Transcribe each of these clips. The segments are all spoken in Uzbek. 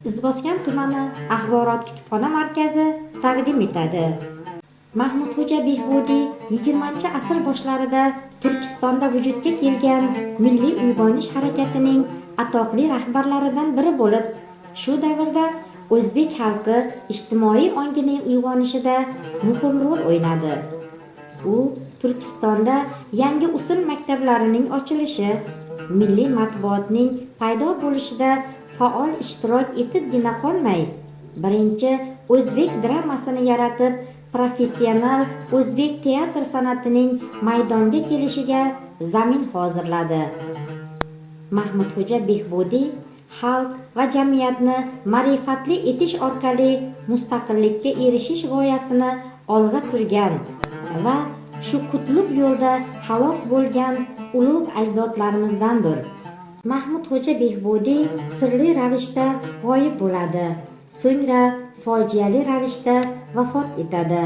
Izboskan tumani axborot kutubxona markazi taqdim etadi. Mahmudxo'ja Behbudiy 20-asr boshlarida Turkistonda vujudga kelgan milliy uyg'onish harakatining atoqli rahbarlaridan biri bo'lib, shu davrda o'zbek xalqi ijtimoiy ongining uyg'onishida muhim rol o'ynadi. U Turkistonda yangi usul maktablarining ochilishi, milliy matbuotning paydo bo'lishida faol ishtirok etibgina qolmay, birinchi o'zbek dramasini yaratib, professional o'zbek teatr san'atining maydonga kelishiga zamin hozirladi. Mahmudxo'ja Behbudiy xalq va jamiyatni ma'rifatli etish orqali mustaqillikka erishish g'oyasini olg'a surgan va shu qutlug' yo'lda halok bo'lgan ulug' ajdodlarimizdandir. Mahmudxo'ja Behbudiy sirli ravishda g'oyib bo'ladi, so'ngra fojiali ravishda vafot etadi.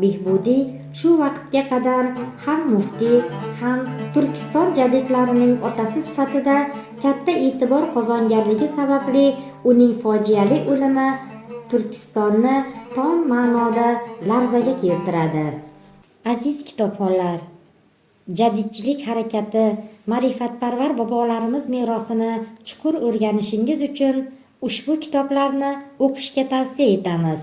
Behbudiy shu vaqtga qadar ham muftiy, ham Turkiston jadidlarining otasi sifatida katta e'tibor qozonganligi sababli uning fojiali o'limi Turkistonni tom ma'noda larzaga keltiradi. Aziz kitobxonlar, jadidchilik harakati, ma'rifatparvar bobolarimiz merosini chuqur o'rganishingiz uchun ushbu kitoblarni o'qishga tavsiya etamiz.